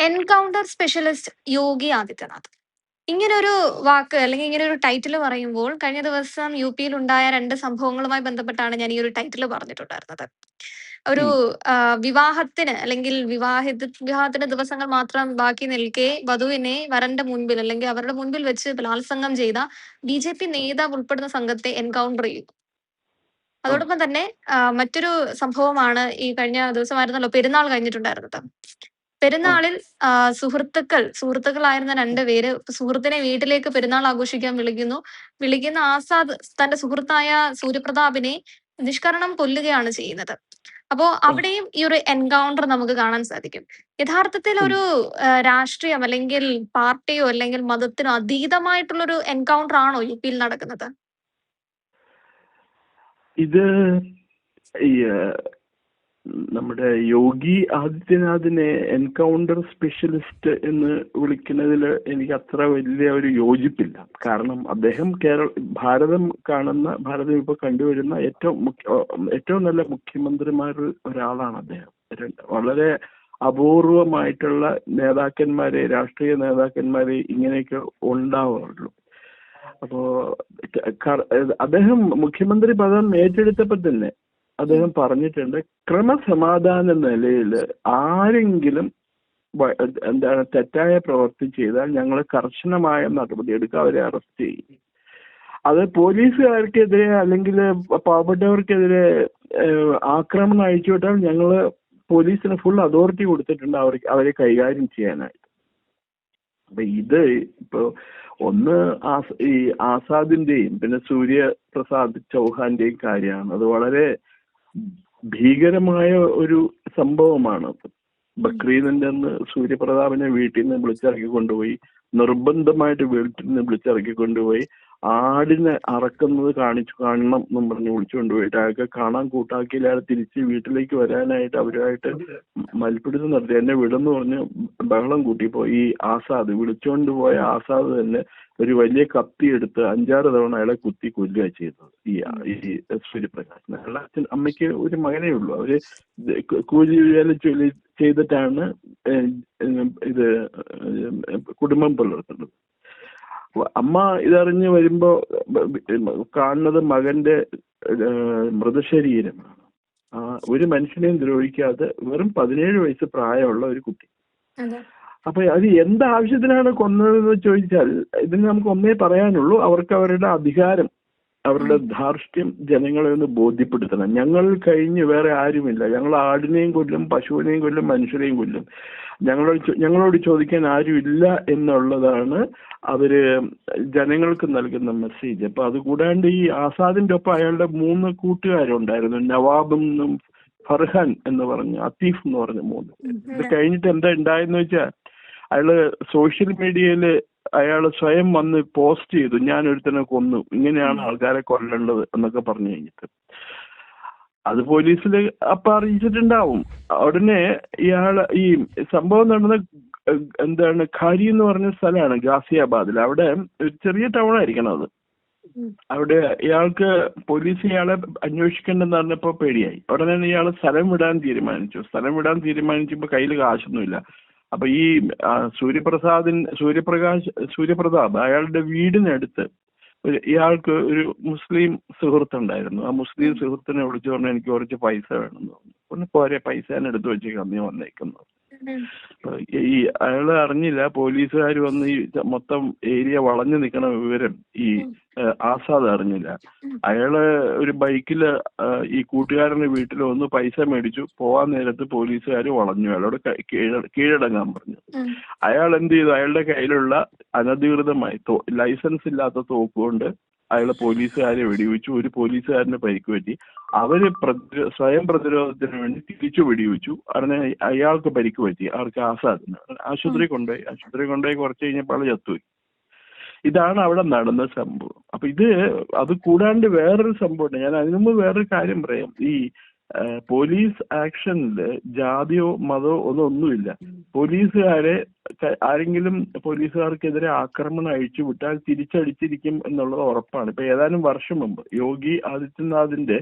Encounter specialist Yogi Adityanath. ഇങ്ങനൊരു വാക്ക് അല്ലെങ്കിൽ ഇങ്ങനൊരു ടൈറ്റിൽ പറയുമ്പോൾ കഴിഞ്ഞ ദിവസം യുപിയിൽ ഉണ്ടായ 2 സംഭവങ്ങളുമായി ബന്ധപ്പെട്ടാണ് ഞാൻ ഈ ഒരു ടൈറ്റിൽ പറഞ്ഞിട്ടുണ്ടായിരുന്നത്. ഒരു ഉം. വിവാഹത്തിന് അല്ലെങ്കിൽ വിവാഹത്തിന് ദിവസങ്ങൾ മാത്രം ബാക്കി നിൽക്കെ വധുവിനെ വരന്റെ മുൻപിൽ അല്ലെങ്കിൽ അവരുടെ മുൻപിൽ വെച്ച് ബലാത്സംഗം ചെയ്ത ബിജെപി നേതാവ് ഉൾപ്പെടുന്ന സംഘത്തെ എൻകൗണ്ടർ ചെയ്തു. ആ. അതോടൊപ്പം തന്നെ മറ്റൊരു സംഭവമാണ് ഈ കഴിഞ്ഞ ദിവസമായിരുന്നല്ലോ പെരുന്നാൾ കഴിഞ്ഞിട്ടുണ്ടായിരുന്നത്. ആ. പെരുന്നാളിൽ സുഹൃത്തുക്കളായിരുന്ന 2 പേര് സുഹൃത്തിനെ വീട്ടിലേക്ക് പെരുന്നാൾ ആഘോഷിക്കാൻ വിളിക്കുന്നു. വിളിക്കുന്ന ആസാദ് തന്റെ സുഹൃത്തായ സൂര്യപ്രതാപിനെ നിഷ്കരുണം കൊല്ലുകയാണ് ചെയ്യുന്നത്. അപ്പോ ആ. അവിടെയും ഈ ഒരു എൻകൗണ്ടർ നമുക്ക് കാണാൻ സാധിക്കും. യഥാർത്ഥത്തിൽ ഉം. ഒരു രാഷ്ട്രീയം അല്ലെങ്കിൽ പാർട്ടിയോ അല്ലെങ്കിൽ മതത്തിനോ അതീതമായിട്ടുള്ളൊരു എൻകൗണ്ടർ ആണോ യുപിയിൽ നടക്കുന്നത്? ഇത് ഈ നമ്മുടെ യോഗി ആദിത്യനാഥിനെ എൻകൗണ്ടർ സ്പെഷ്യലിസ്റ്റ് എന്ന് വിളിക്കുന്നതിൽ എനിക്ക് അത്ര വലിയ ഒരു യോജിപ്പില്ല. കാരണം അദ്ദേഹം ഭാരതം ഇപ്പൊ കണ്ടുവരുന്ന ഏറ്റവും നല്ല മുഖ്യമന്ത്രിമാരിൽ ഒരാളാണ് അദ്ദേഹം. വളരെ അപൂർവമായിട്ടുള്ള രാഷ്ട്രീയ നേതാക്കന്മാരെ ഇങ്ങനെയൊക്കെ ഉണ്ടാവാറുള്ളൂ. അപ്പോ അദ്ദേഹം മുഖ്യമന്ത്രി പദം ഏറ്റെടുത്തപ്പോൾ തന്നെ അദ്ദേഹം പറഞ്ഞിട്ടുണ്ട്, ക്രമസമാധാന നിലയിൽ ആരെങ്കിലും തെറ്റായ പ്രവൃത്തി ചെയ്താൽ ഞങ്ങൾ കർശനമായ നടപടിയെടുക്കുക, അവരെ അറസ്റ്റ് ചെയ്യും. അത് പോലീസുകാർക്കെതിരെ അല്ലെങ്കിൽ പാവപ്പെട്ടവർക്കെതിരെ ആക്രമണം അഴിച്ചുവിട്ടാൽ ഞങ്ങൾ പോലീസിന് ഫുൾ അതോറിറ്റി കൊടുത്തിട്ടുണ്ട് അവരെ കൈകാര്യം ചെയ്യാനായിട്ട്. അപ്പൊ ഇത് ഇപ്പോ ഒന്ന് ഈ ആസാദിന്റെയും പിന്നെ സൂര്യപ്രസാദ് ചൗഹാന്റെയും കാര്യമാണ്. അത് വളരെ ഭീകരമായ ഒരു സംഭവമാണ്. ബക്രീദിന്റെ അന്ന് സൂര്യപ്രതാപിനെ വീട്ടിൽ നിന്ന് വിളിച്ചിറക്കി കൊണ്ടുപോയി, നിർബന്ധമായിട്ട് വീട്ടിൽ നിന്ന് വിളിച്ചിറക്കി കൊണ്ടുപോയി ആടിനെ അറക്കുന്നത് കാണണം എന്നും പറഞ്ഞ് വിളിച്ചുകൊണ്ടുപോയിട്ട് അയാൾക്ക് കാണാൻ കൂട്ടാക്കിയില്ല. അയാൾ തിരിച്ച് വീട്ടിലേക്ക് വരാനായിട്ട് അവരുമായിട്ട് മൽപ്പിടുത്തം നടത്തി. എന്നെ വിടുന്നു പറഞ്ഞ് ബഹളം കൂട്ടിപ്പോ ഈ വിളിച്ചുകൊണ്ട് പോയ ആസാദ് തന്നെ ഒരു വലിയ കത്തി എടുത്ത് 5-6 തവണ അയാളെ കുത്തി കൊല്ലുക ചെയ്തത് ഈ സൂര്യപ്രകാശിനെ. അയാളുടെ അമ്മയ്ക്ക് ഒരു മകനേ ഉള്ളൂ. അവര് കൂലി വേല ചെയ്തിട്ടാണ് ഇത് കുടുംബം പുലർത്തുന്നത്. അമ്മ ഇതറിഞ്ഞ് വരുമ്പോ കാണുന്നത് മകന്റെ മൃതശരീരമാണ്. ഒരു മനുഷ്യനെയും ദ്രോഹിക്കാതെ വെറും 17 വയസ്സ് പ്രായമുള്ള ഒരു കുട്ടി. അപ്പൊ അത് എന്താവശ്യത്തിനാണ് കൊന്നതെന്ന് ചോദിച്ചാൽ ഇതിന് നമുക്ക് ഒന്നേ പറയാനുള്ളൂ, അവർക്ക് അവരുടെ അധികാരം, അവരുടെ ധാർഷ്ട്യം ജനങ്ങളെ ഒന്ന് ബോധ്യപ്പെടുത്തണം. ഞങ്ങൾ കഴിഞ്ഞ് വേറെ ആരുമില്ല, ഞങ്ങൾ ആടിനെയും കൊല്ലും, പശുവിനെയും കൊല്ലും, മനുഷ്യരെയും കൊല്ലും, ഞങ്ങളോട് ചോദിക്കാൻ ആരുമില്ല എന്നുള്ളതാണ് അവര് ജനങ്ങൾക്ക് നൽകുന്ന മെസ്സേജ്. അപ്പൊ അത് കൂടാണ്ട് ഈ ആസാദിന്റെ ഒപ്പം അയാളുടെ 3 കൂട്ടുകാരുണ്ടായിരുന്നു, നവാബെന്നും ഫർഹാൻ എന്ന് പറഞ്ഞ് അത്തീഫ് എന്ന് പറഞ്ഞ 3. ഇത് കഴിഞ്ഞിട്ട് എന്താ ഉണ്ടായെന്ന് വെച്ചാൽ അയാള് സോഷ്യൽ മീഡിയയില് അയാൾ സ്വയം വന്ന് പോസ്റ്റ് ചെയ്തു, ഞാൻ ഒരുത്തനെ കൊന്നു, ഇങ്ങനെയാണ് ആൾക്കാരെ കൊല്ലേണ്ടത് എന്നൊക്കെ പറഞ്ഞു കഴിഞ്ഞിട്ട്. അത് പോലീസിൽ അറിയിച്ചിട്ടുണ്ടാവും. ഉടനെ ഈ സംഭവം നടന്ന ഖാരി എന്ന് പറഞ്ഞ സ്ഥലമാണ് ഗാസിയാബാദിൽ. അവിടെ ഒരു ചെറിയ ടൗൺ ആയിരിക്കണം അത്. അവിടെ ഇയാൾക്ക് പോലീസ് ഇയാളെ അന്വേഷിക്കണ്ടെന്ന് പറഞ്ഞപ്പോ പേടിയായി. ഉടനെ ഇയാൾ സ്ഥലം വിടാൻ തീരുമാനിച്ചപ്പോ കയ്യിൽ കാശൊന്നുമില്ല. അപ്പൊ ഈ സൂര്യപ്രതാപ് അയാളുടെ വീടിനടുത്ത് ഇയാൾക്ക് ഒരു മുസ്ലിം സുഹൃത്തുണ്ടായിരുന്നു. ആ മുസ്ലിം സുഹൃത്തിനെ വിളിച്ചു പറഞ്ഞു, എനിക്ക് കുറച്ച് പൈസ വേണമെന്ന് പറഞ്ഞു. ഒന്ന് പോരെ, പൈസ എടുത്ത് വെച്ചേക്കാം, നീ വന്നേക്കുന്നു. ഈ അയാള് അറിഞ്ഞില്ല, പോലീസുകാർ വന്ന് ഈ മൊത്തം ഏരിയ വളഞ്ഞു നിൽക്കണ വിവരം ഈ ആസാദ് അറിഞ്ഞില്ല. അയാള് ഒരു ബൈക്കില് ഈ കൂട്ടുകാരന്റെ വീട്ടിൽ വന്ന് പൈസ മേടിച്ചു. പോവാൻ നേരത്ത് പോലീസുകാർ വളഞ്ഞു, അയാളോട് കീഴടങ്ങാൻ പറഞ്ഞു. അയാൾ എന്ത് ചെയ്തു, അയാളുടെ കയ്യിലുള്ള അനധികൃതമായി ലൈസൻസ് ഇല്ലാത്ത തോക്കുകൊണ്ട് അയാൾ പോലീസുകാരെ വെടിവെച്ചു. ഒരു പോലീസുകാരന് പരിക്ക് പറ്റി. അവര് സ്വയം പ്രതിരോധത്തിന് വേണ്ടി തിരിച്ചു വെടിവെച്ചു. അതിനെ അയാൾക്ക് പരിക്ക് പറ്റി. ആർക്ക്? ആസാദിന്. ആശുപത്രി കൊണ്ടുപോയി കുറച്ച് കഴിഞ്ഞപ്പോൾ ആള് ചത്തുപോയി. ഇതാണ് അവിടെ നടന്ന സംഭവം. അപ്പൊ അത് കൂടാണ്ട് വേറൊരു സംഭവമുണ്ട്. ഞാൻ അതിനു മുമ്പ് വേറൊരു കാര്യം പറയാം. ഈ പോലീസ് ആക്ഷനില് ജാതിയോ മതമോ ഒന്നുമില്ല. പോലീസുകാർക്കെതിരെ ആക്രമണം അഴിച്ചു വിട്ടാൽ തിരിച്ചടിച്ചിരിക്കും എന്നുള്ളത് ഉറപ്പാണ്. ഇപ്പൊ ഏതാനും വർഷം മുമ്പ് യോഗി ആദിത്യനാഥിന്റെ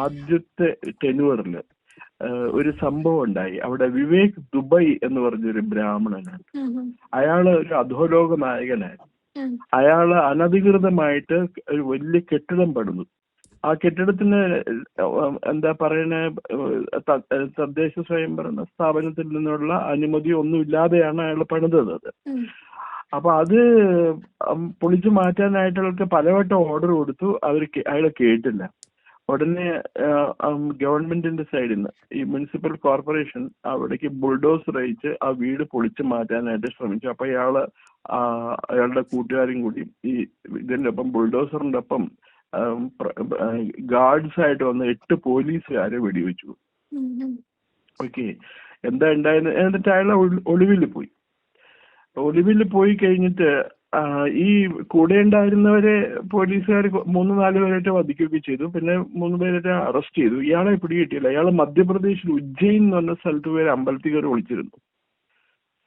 ആദ്യത്തെ ടെനുവറില് ഒരു സംഭവം ഉണ്ടായി. അവിടെ വിവേക് ദുബൈ എന്ന് പറഞ്ഞൊരു ബ്രാഹ്മണനാണ്. അയാള് ഒരു അധോലോക നായകനായിരുന്നു. അയാള് അനധികൃതമായിട്ട് ഒരു വലിയ കെട്ടിടം പണിതു. ആ കെട്ടിടത്തിന് എന്താ പറയണ തദ്ദേശ സ്വയംഭരണ സ്ഥാപനത്തിൽ നിന്നുള്ള അനുമതി ഒന്നും ഇല്ലാതെയാണ് അയാൾ പണിതത്. അപ്പൊ അത് പൊളിച്ചു മാറ്റാനായിട്ട് പലവട്ടം ഓർഡർ കൊടുത്തു. അയാൾ കേട്ടില്ല. ഉടനെ ഗവൺമെന്റിന്റെ സൈഡിൽ നിന്ന് ഈ മുനിസിപ്പൽ കോർപ്പറേഷൻ അവിടേക്ക് ബുൾഡോസർ അയച്ച് ആ വീട് പൊളിച്ചു മാറ്റാനായിട്ട് ശ്രമിച്ചു. അപ്പൊ അയാളുടെ കൂട്ടുകാരും കൂടി ഈ ഇതിന്റെ ഒപ്പം ബുൾഡോസറിന്റെ ഒപ്പം ഗാർഡ്സ് ആയിട്ട് വന്ന് 8 പോലീസുകാരെ വെടിവെച്ചു. ഓക്കെ, എന്താ ഉണ്ടായത്? എന്നിട്ട് അയാൾ ഒളിവിൽ പോയി. ഒളിവിൽ പോയി കഴിഞ്ഞിട്ട് ഈ കൂടെ ഉണ്ടായിരുന്നവരെ പോലീസുകാർ 3-4 പേരായിട്ട് വധിക്കുകയൊക്കെ ചെയ്തു. പിന്നെ 3 പേരായിട്ട് അറസ്റ്റ് ചെയ്തു. ഇയാളെ പിടികിട്ടിയില്ല. ഇയാൾ മധ്യപ്രദേശിൽ ഉജ്ജയിൻ എന്ന് പറഞ്ഞ സ്ഥലത്ത് പേര് അമ്പലത്തിൽ കയറി ഒളിച്ചിരുന്നു.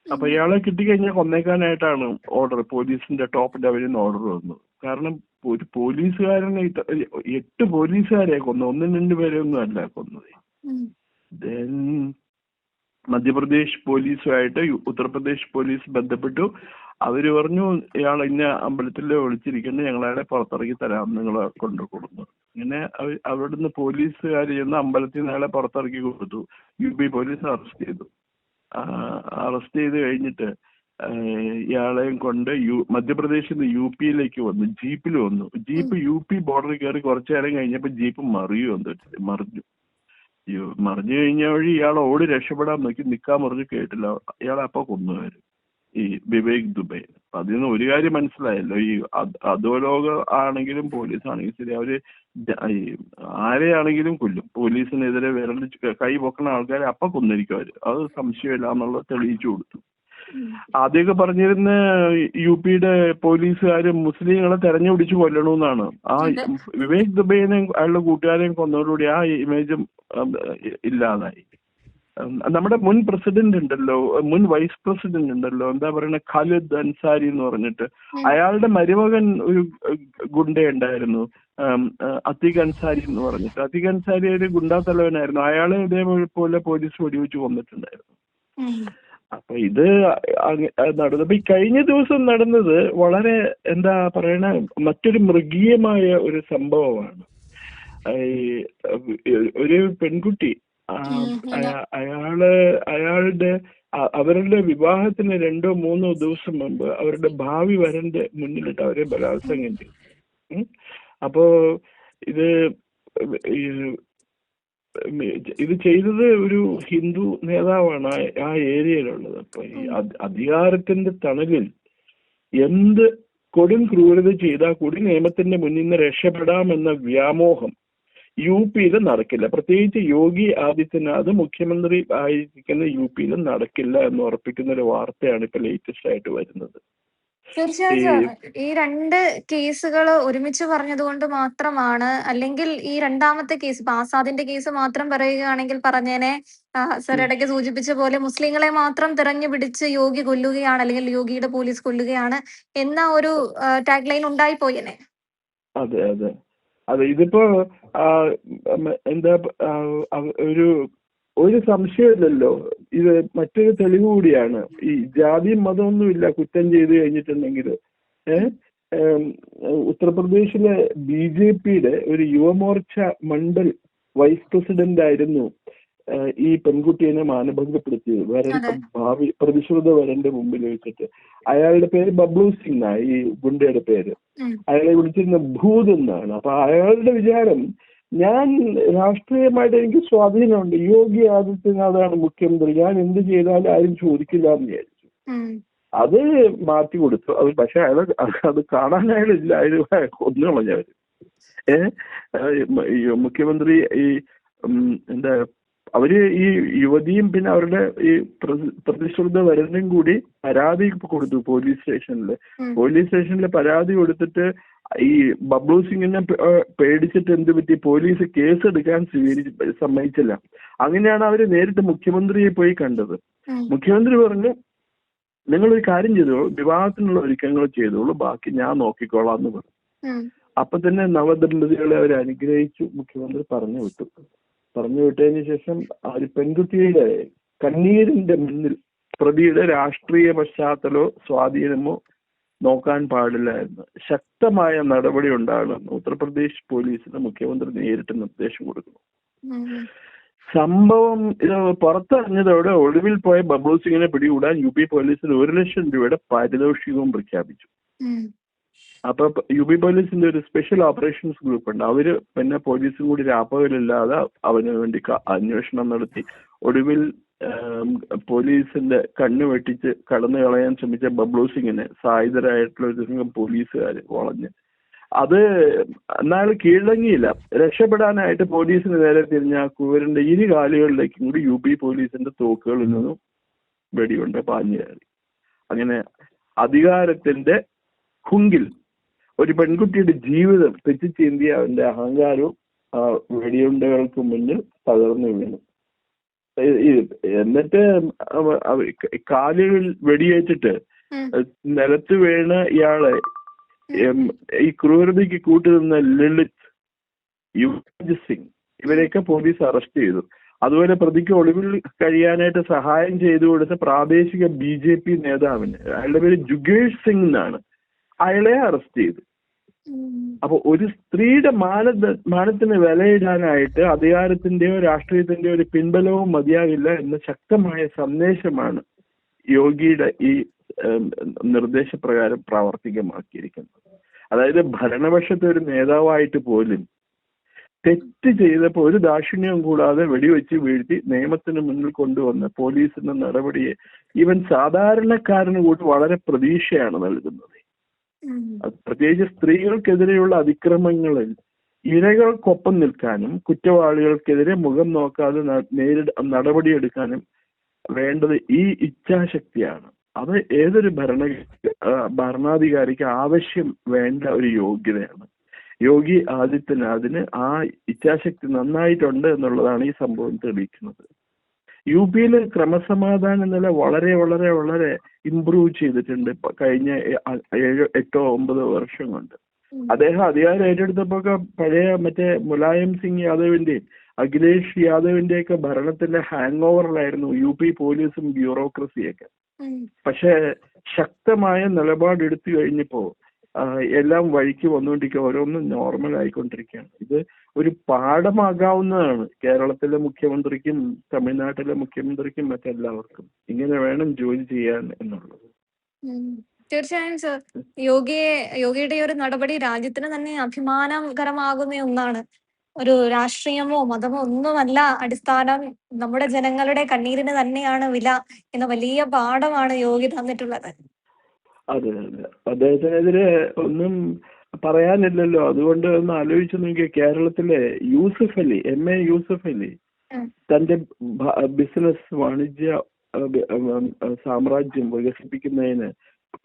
അപ്പൊ ഇയാളെ കിട്ടിക്കഴിഞ്ഞാൽ കൊന്നേക്കാനായിട്ടാണ് ഓർഡർ, പോലീസിന്റെ ടോപ്പ് ലെവലിൽ നിന്ന് ഓർഡർ വന്നത്. കാരണം ഒരു പോലീസുകാരനെ 8 പോലീസുകാരെ കൊന്നു, 1-2 പേരെ ഒന്നും അല്ല കൊന്നത്. ദെൻ മധ്യപ്രദേശ് പോലീസുമായിട്ട് ഉത്തർപ്രദേശ് പോലീസ് ബന്ധപ്പെട്ടു. അവര് പറഞ്ഞു ഇയാൾ ഇന്ന അമ്പലത്തിൽ ഒളിച്ചിരിക്കുന്നത്, ഞങ്ങൾ അയാളെ പുറത്തിറക്കി തരാം, നിങ്ങളെ കൊണ്ടുകൊടുന്നു. ഇങ്ങനെ അവിടുന്ന് പോലീസുകാർ ചെന്ന് അമ്പലത്തിൽ നിന്ന് അയാളെ പുറത്തിറക്കി കൊടുത്തു. UP പോലീസ് അറസ്റ്റ് ചെയ്തു. അറസ്റ്റ് ചെയ്ത് കഴിഞ്ഞിട്ട് ഇയാളെയും കൊണ്ട് മധ്യപ്രദേശിൽ നിന്ന് UPയിലേക്ക് വന്നു. ജീപ്പിൽ വന്നു. ജീപ്പ് UP ബോർഡറിൽ കയറി കുറച്ചു നേരം കഴിഞ്ഞപ്പോൾ ജീപ്പ് മറിഞ്ഞു കഴിഞ്ഞ വഴി ഇയാൾ ഓടി രക്ഷപ്പെടാൻ നോക്കി, നിക്കാൻ പറഞ്ഞു, കേട്ടില്ല. ഇയാളെ അപ്പൊ കൊന്നുവരും ഈ വിവേക് ദുബൈ. അതിൽ നിന്ന് ഒരു കാര്യം മനസ്സിലായല്ലോ, ഈ അധോലോക ആണെങ്കിലും പോലീസ് ആണെങ്കിലും ശരി, അവര് ആരെയാണെങ്കിലും കൊല്ലും. പോലീസിനെതിരെ കൈ പൊക്കുന്ന ആൾക്കാരെ അപ്പൊ കൊന്നിരിക്കും അവര്. അത് സംശയമില്ല എന്നുള്ളത് തെളിയിച്ചു കൊടുത്തു. ആദ്യമൊക്കെ പറഞ്ഞിരുന്ന UPയുടെ പോലീസുകാര് മുസ്ലിങ്ങളെ തെരഞ്ഞുപിടിച്ച് കൊല്ലണമെന്നാണ്. ആ വിവേക് ദുബൈനെയും അയാളുടെ കൂട്ടുകാരെയും കൊന്നതോടുകൂടി ആ ഇമേജും ഇല്ലാതായി. നമ്മുടെ മുൻ പ്രസിഡന്റ് ഉണ്ടല്ലോ, മുൻ വൈസ് പ്രസിഡന്റ് ഉണ്ടല്ലോ, എന്താ പറയുക, ഖാലിദ് അൻസാരി എന്ന് പറഞ്ഞിട്ട്, അയാളുടെ മരുമകൻ ഒരു ഗുണ്ടയുണ്ടായിരുന്നു, അത്തീഖ് അൻസാരി എന്ന് പറഞ്ഞിട്ട്. അത്തീഖ് അൻസാരി ഒരു ഗുണ്ടാ തലവനായിരുന്നു. അയാളെ ഇതേപോലെ പോലീസ് വെടിവെച്ച് കൊന്നിട്ടുണ്ടായിരുന്നു. അപ്പൊ ഇത് നടന്നത്. അപ്പൊ ഈ കഴിഞ്ഞ ദിവസം നടന്നത് വളരെ എന്താ പറയണ മറ്റൊരു മൃഗീയമായ ഒരു സംഭവമാണ്. ഒരു പെൺകുട്ടി അവരുടെ വിവാഹത്തിന് 2-3 ദിവസം മുമ്പ് അവരുടെ ഭാവി വരന്റെ മുന്നിലിട്ട് അവരെ ബലാത്സംഗം ചെയ്തു. അപ്പോ ഇത് ചെയ്തത് ഒരു ഹിന്ദു നേതാവാണ് ആ ഏരിയയിലുള്ളത്. അപ്പൊ ഈ അധികാരത്തിന്റെ തണലിൽ എന്ത് കൊടും ക്രൂരത ചെയ്താൽ കൂടി നിയമത്തിന്റെ മുന്നിൽ നിന്ന് രക്ഷപ്പെടാമെന്ന വ്യാമോഹം UPയിൽ നടക്കില്ല. പ്രത്യേകിച്ച് യോഗി ആദിത്യനാഥ് മുഖ്യമന്ത്രി ആയിരിക്കുന്ന UPയിൽ നടക്കില്ല എന്ന് ഉറപ്പിക്കുന്ന ഒരു വാർത്തയാണ് ഇപ്പൊ ലേറ്റസ്റ്റ് ആയിട്ട് വരുന്നത്. തീർച്ചയായും ഈ 2 കേസുകൾ ഒരുമിച്ച് പറഞ്ഞതുകൊണ്ട് മാത്രമാണ്, അല്ലെങ്കിൽ ഈ രണ്ടാമത്തെ കേസ്, ഇപ്പൊ ആസാദിന്റെ കേസ് മാത്രം പറയുകയാണെങ്കിൽ പറഞ്ഞേനെ, സർ ഇടയ്ക്ക് സൂചിപ്പിച്ച പോലെ മുസ്ലിങ്ങളെ മാത്രം തിരഞ്ഞു പിടിച്ച് യോഗി കൊല്ലുകയാണ്, അല്ലെങ്കിൽ യോഗിയുടെ പോലീസ് കൊല്ലുകയാണ് എന്ന ഒരു ടാഗ് ലൈൻ ഉണ്ടായിപ്പോയേനെ. അതെ ഇതിപ്പോ എന്താ ഒരു സംശയമില്ലല്ലോ, ഇത് മറ്റൊരു തെളിവ് കൂടിയാണ്. ഈ ജാതിയും മതമൊന്നും ഇല്ല കുറ്റം ചെയ്ത് കഴിഞ്ഞിട്ടുണ്ടെങ്കിൽ. ഉത്തർപ്രദേശിലെ BJPയുടെ ഒരു യുവമോർച്ച മണ്ഡൽ വൈസ് പ്രസിഡന്റ് ആയിരുന്നു ഈ പെൺകുട്ടിയെ മാനഭംഗപ്പെടുത്തിയത്. ഭാവി പ്രതിശ്രുത വരന്റെ മുമ്പിൽ വെച്ചിട്ട്. അയാളുടെ പേര് ബബ്ലു സിംഗ് എന്നാണ്, ഈ ഗുണ്ടയുടെ പേര്. അയാളെ വിളിച്ചിരുന്ന ഭൂത് എന്നാണ്. അപ്പൊ അയാളുടെ വിചാരം, ഞാൻ രാഷ്ട്രീയമായിട്ട് എനിക്ക് സ്വാധീനമുണ്ട്, യോഗി ആദിത്യനാഥാണ് മുഖ്യമന്ത്രി, ഞാൻ എന്ത് ചെയ്താലും ആരും ചോദിക്കില്ല എന്ന് വിചാരിച്ചു. അത് മാറ്റി കൊടുത്തു. അത് പക്ഷെ അത് കാണാൻ അയാളില്ല, അയാൾ കൊന്നുകളഞ്ഞവര്. മുഖ്യമന്ത്രി ഈ എന്താ അവര് ഈ യുവതിയും പിന്നെ അവരുടെ ഈ പ്രതിശ്രുത വരനും കൂടി പരാതി കൊടുത്തു പോലീസ് സ്റ്റേഷനിൽ പരാതി കൊടുത്തിട്ട് ഈ ബബ്ലു സിംഗിനെ പേടിച്ചിട്ട് എന്ത് പറ്റി, പോലീസ് കേസ് എടുക്കാൻ സമ്മതിച്ചില്ല. അങ്ങനെയാണ് അവര് നേരിട്ട് മുഖ്യമന്ത്രിയെ പോയി കണ്ടത്. മുഖ്യമന്ത്രി പറഞ്ഞു, നിങ്ങളൊരു കാര്യം ചെയ്തോളൂ, വിവാഹത്തിനുള്ള ഒരുക്കങ്ങൾ ചെയ്തോളൂ, ബാക്കി ഞാൻ നോക്കിക്കോളാം എന്ന് പറഞ്ഞു. അപ്പൊ തന്നെ നവദമ്പതികളെ അവർ അനുഗ്രഹിച്ചു മുഖ്യമന്ത്രി പറഞ്ഞു വിട്ടു. പറഞ്ഞു വിട്ടതിന് ശേഷം ആ ഒരു പെൺകുട്ടിയുടെ കണ്ണീരിന്റെ മുന്നിൽ പ്രതിയുടെ രാഷ്ട്രീയ പശ്ചാത്തലമോ സ്വാധീനമോ നോക്കാൻ പാടില്ല എന്ന് ശക്തമായ നടപടി ഉണ്ടാകണമെന്ന് ഉത്തർപ്രദേശ് പോലീസിന് മുഖ്യമന്ത്രി നേരിട്ട് നിർദ്ദേശം കൊടുക്കുന്നു. സംഭവം ഇത് പുറത്തറിഞ്ഞതോടെ ഒളിവിൽ പോയ ബബ്ലു സിംഗിനെ പിടികൂടാൻ യു പി പോലീസിന് 1 ലക്ഷം രൂപയുടെ പാരിതോഷികവും പ്രഖ്യാപിച്ചു. അപ്പൊ യു പി പോലീസിന്റെ ഒരു സ്പെഷ്യൽ ഓപ്പറേഷൻസ് ഗ്രൂപ്പ് ഉണ്ട്. അവര് പിന്നെ പോലീസും കൂടി രാപ്പകലില്ലാതെ അവന് വേണ്ടി അന്വേഷണം നടത്തി ഒടുവിൽ പോലീസിന്റെ കണ്ണു വെട്ടിച്ച് കടന്നു കളയാൻ ശ്രമിച്ച ബബ്ലു സിംഗിനെ സായുധരായിട്ടുള്ള ഒരു സംഘം പോലീസുകാർ വളഞ്ഞ് അത് എന്നാൽ കീഴടങ്ങിയില്ല. രക്ഷപ്പെടാനായിട്ട് പോലീസിന് നേരെ തിരിഞ്ഞ കൂവരന്റെ ഇരു കാലുകളിലേക്കും കൂടി യു പി പോലീസിന്റെ തോക്കുകളിൽ നിന്നും വെടിയുണ്ട് പാഞ്ഞു കയറി. അങ്ങനെ അധികാരത്തിന്റെ ഹുങ്കിൽ ഒരു പെൺകുട്ടിയുടെ ജീവിതം തെറ്റിച്ചീന്തി അവന്റെ അഹങ്കാരവും വെടിയുണ്ടകൾക്ക് മുന്നിൽ തകർന്നു വീണു. എന്നിട്ട് കാലുകളിൽ വെടിയേറ്റിട്ട് നിലത്ത് വീണ് ഇയാളെ ഈ ക്രൂരതയ്ക്ക് കൂട്ടുനിന്ന ലളിത്, യുവരാജ് സിംഗ് ഇവരെയൊക്കെ പോലീസ് അറസ്റ്റ് ചെയ്തു. അതുപോലെ പ്രതിക്ക് ഒളിവിൽ കഴിയാനായിട്ട് സഹായം ചെയ്തു കൊടുത്ത പ്രാദേശിക BJP നേതാവിന്, അയാളുടെ പേര് ജുഗേഷ് സിംഗ് എന്നാണ്, അയാളെ അറസ്റ്റ് ചെയ്തു. അപ്പൊ ഒരു സ്ത്രീയുടെ മാനത്തിന് വിലയിടാനായിട്ട് അധികാരത്തിന്റെയോ രാഷ്ട്രീയത്തിന്റെയോ ഒരു പിൻബലവും മതിയാകില്ല എന്ന ശക്തമായ സന്ദേശമാണ് യോഗിയുടെ ഈ നിർദ്ദേശപ്രകാരം പ്രാവർത്തികമാക്കിയിരിക്കുന്നത്. അതായത് ഭരണപക്ഷത്തെ ഒരു നേതാവായിട്ട് പോലും തെറ്റ് ചെയ്തപ്പോൾ ഒരു ദാക്ഷിണ്യവും കൂടാതെ വെടിവെച്ച് വീഴ്ത്തി നിയമത്തിന് മുന്നിൽ കൊണ്ടുവന്ന പോലീസിന്റെ നടപടിയെ ഇവൻ സാധാരണക്കാരന് കൂടി വളരെ പ്രതീക്ഷയാണ് നൽകുന്നത്. പ്രത്യേകിച്ച് സ്ത്രീകൾക്കെതിരെയുള്ള അതിക്രമങ്ങളിൽ ഇരകൾക്കൊപ്പം നിൽക്കാനും കുറ്റവാളികൾക്കെതിരെ മുഖം നോക്കാതെ നടപടിയെടുക്കാനും വേണ്ടത് ഈ ഇച്ഛാശക്തിയാണ്. അത് ഏതൊരു ഭരണാധികാരിക്ക് ആവശ്യം വേണ്ട ഒരു യോഗ്യതയാണ്. യോഗി ആദിത്യനാഥിന് ആ ഇച്ഛാശക്തി നന്നായിട്ടുണ്ട് എന്നുള്ളതാണ് ഈ സംഭവം തെളിയിക്കുന്നത്. യു പിയിലെ ക്രമസമാധാന നില വളരെ വളരെ വളരെ ഇംപ്രൂവ് ചെയ്തിട്ടുണ്ട് കഴിഞ്ഞ 7-8 വർഷം കൊണ്ട്. അദ്ദേഹം അധികാരം ഏറ്റെടുത്തപ്പോ പഴയ മറ്റേ മുലായം സിംഗ് യാദവിന്റെയും അഖിലേഷ് യാദവിന്റെയൊക്കെ ഭരണത്തിന്റെ ഹാങ് ഓവറിലായിരുന്നു യു പി പോലീസും ബ്യൂറോക്രസിയൊക്കെ. പക്ഷെ ശക്തമായ നിലപാടെടുത്തു കഴിഞ്ഞപ്പോ എല്ലാം വഴിക്ക് വന്നുകൊണ്ടിരിക്കുക, ഓരോന്നും നോർമൽ ആയിക്കൊണ്ടിരിക്കുകയാണ്. ഇത് ഒരു പാഠമാകാവുന്നതാണ് കേരളത്തിലെ മുഖ്യമന്ത്രിക്കും തമിഴ്നാട്ടിലെ മുഖ്യമന്ത്രിക്കും മറ്റെല്ലാവർക്കും. ഇങ്ങനെ വേണം ജോലി ചെയ്യാൻ എന്നുള്ളത്. തീർച്ചയായും സർ, യോഗിയുടെ ഒരു നടപടി രാജ്യത്തിന് തന്നെ അഭിമാനകരമാകുന്ന ഒന്നാണ്. ഒരു രാഷ്ട്രീയമോ മതമോ ഒന്നുമല്ല അടിസ്ഥാനം, നമ്മുടെ ജനങ്ങളുടെ കണ്ണീരിന് തന്നെയാണ് വില എന്ന വലിയ പാഠമാണ് യോഗി തന്നിട്ടുള്ളത്. അതെ അതെ, അദ്ദേഹത്തിനെതിരെ ഒന്നും പറയാനില്ലല്ലോ. അതുകൊണ്ട് ഒന്ന് ആലോചിച്ച് നോക്കിയ കേരളത്തിലെ യൂസഫ് അലി, MA യൂസഫ് അലി തന്റെ ബിസിനസ് വാണിജ്യ സാമ്രാജ്യം വികസിപ്പിക്കുന്നതിന്,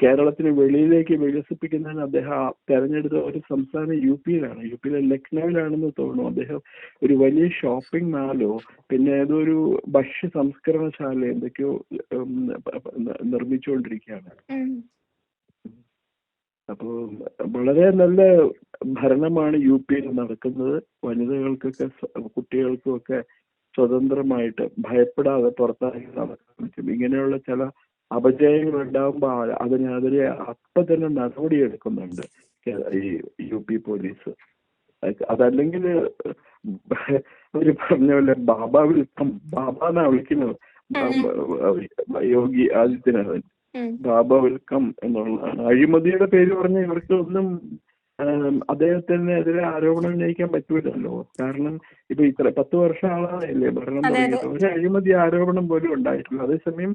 കേരളത്തിന് വെളിയിലേക്ക് വികസിപ്പിക്കുന്നതിന് അദ്ദേഹം തെരഞ്ഞെടുത്ത ഒരു സംസ്ഥാനം യു പിയിലെ ലക്നൌവിലാണെന്ന് തോന്നുന്നു. അദ്ദേഹം ഒരു വലിയ ഷോപ്പിംഗ് മാളോ പിന്നെ ഏതൊരു ഭക്ഷ്യ സംസ്കരണശാല എന്തൊക്കെയോ നിർമ്മിച്ചുകൊണ്ടിരിക്കുകയാണ്. അപ്പോൾ വളരെ നല്ല ഭരണമാണ് യു പിയിൽ നടക്കുന്നത്. വനിതകൾക്കൊക്കെ കുട്ടികൾക്കും ഒക്കെ സ്വതന്ത്രമായിട്ട് ഭയപ്പെടാതെ പുറത്തിറങ്ങി നടക്കാൻ പറ്റും. ഇങ്ങനെയുള്ള ചില അപജയങ്ങൾ ഉണ്ടാകുമ്പോൾ അതിനെതിരെ അപ്പം തന്നെ നടപടിയെടുക്കുന്നുണ്ട് ഈ യു പി പോലീസ്. അതല്ലെങ്കിൽ അവര് പറഞ്ഞ പോലെ ബാബാന്നാ വിളിക്കുന്നത് യോഗി ആദിത്യനാഥൻ, ബാബ വെൽക്കം എന്നുള്ളതാണ്. അഴിമതിയുടെ പേര് പറഞ്ഞ ഇവർക്ക് ഒന്നും അദ്ദേഹത്തിനെതിരെ ആരോപണം ഉന്നയിക്കാൻ പറ്റൂലല്ലോ. കാരണം ഇപ്പൊ ഇത്ര 10 വർഷം ആളാണല്ലേ ഭരണം തുടങ്ങിയിട്ട്, ഒരു അഴിമതി ആരോപണം പോലും ഉണ്ടായിട്ടില്ല. അതേസമയം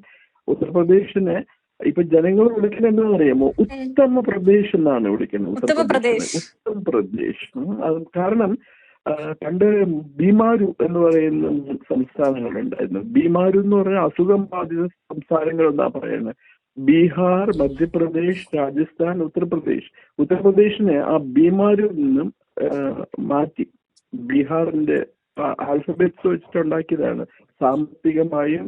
ഉത്തർപ്രദേശിനെ ഇപ്പൊ ജനങ്ങൾ വിളിക്കുന്നത് എന്താണെന്ന് അറിയാമോ? ഉത്തമ പ്രദേശ് എന്നാണ് വിളിക്കുന്നത്. ഉത്തർപ്രദേശ്. കാരണം പണ്ട് ബീമാരു എന്ന് പറയുന്ന സംസ്ഥാനങ്ങളുണ്ടായിരുന്നു. ബീമാരു എന്ന് പറഞ്ഞാൽ അസുഖം ബാധിത സംസ്ഥാനങ്ങൾ എന്നാ പറയുന്നത്. ബീഹാർ, മധ്യപ്രദേശ്, രാജസ്ഥാൻ, ഉത്തർപ്രദേശ്. ഉത്തർപ്രദേശിനെ ആ ബീമാരിൽ നിന്നും മാറ്റി ബീഹാറിന്റെ ആൽഫബറ്റ്സ് വെച്ചിട്ടുണ്ടാക്കിയതാണ്. സാമ്പത്തികമായും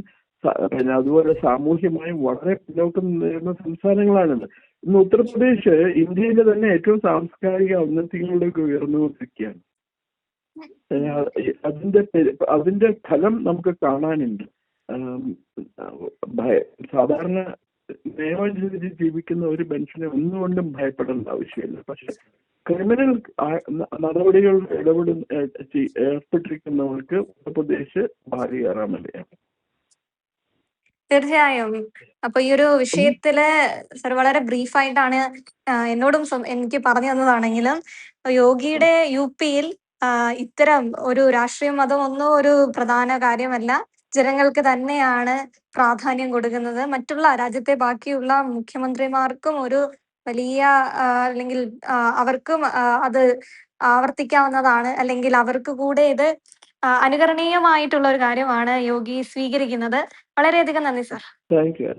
പിന്നെ അതുപോലെ സാമൂഹ്യമായും വളരെ പിന്നോക്കം നേരിടുന്ന സംസ്ഥാനങ്ങളാണിത്. ഇന്ന് ഉത്തർപ്രദേശ് ഇന്ത്യയിലെ തന്നെ ഏറ്റവും സാംസ്കാരിക ഔന്നത്യങ്ങളിലേക്ക് ഉയർന്നുകൊണ്ടിരിക്കുകയാണ്. അതിന്റെ ഫലം നമുക്ക് കാണാനുണ്ട്. സാധാരണ നിയമമനുസരിച്ച് ജീവിക്കുന്ന ഒരു മനുഷ്യനെ ഒന്നുകൊണ്ടും ഭയപ്പെടേണ്ട ആവശ്യമില്ല. പക്ഷെ ക്രിമിനൽ നടപടികൾ ഏർപ്പെട്ടിരിക്കുന്നവർക്ക് ഉത്തർപ്രദേശ് ഭാര്യ കയറാമല്ലയാണ്. തീർച്ചയായും. അപ്പൊ ഈ ഒരു വിഷയത്തില് സർ വളരെ ബ്രീഫായിട്ടാണ് എന്നോടും എനിക്ക് പറഞ്ഞു തന്നതാണെങ്കിലും യോഗിയുടെ യുപിയിൽ ഇത്തരം ഒരു രാഷ്ട്രീയ മതം ഒന്നും ഒരു പ്രധാന കാര്യമല്ല. ജനങ്ങൾക്ക് തന്നെയാണ് പ്രാധാന്യം കൊടുക്കുന്നത്. മറ്റുള്ള രാജ്യത്തെ ബാക്കിയുള്ള മുഖ്യമന്ത്രിമാർക്കും ഒരു വലിയ അല്ലെങ്കിൽ അവർക്കും അത് ആവർത്തിക്കാവുന്നതാണ്. അല്ലെങ്കിൽ അവർക്ക് കൂടെ ഇത് അനുകരണീയമായിട്ടുള്ള ഒരു കാര്യമാണ് യോഗി സ്വീകരിക്കുന്നത്. വളരെയധികം നന്ദി സർ. Thank you.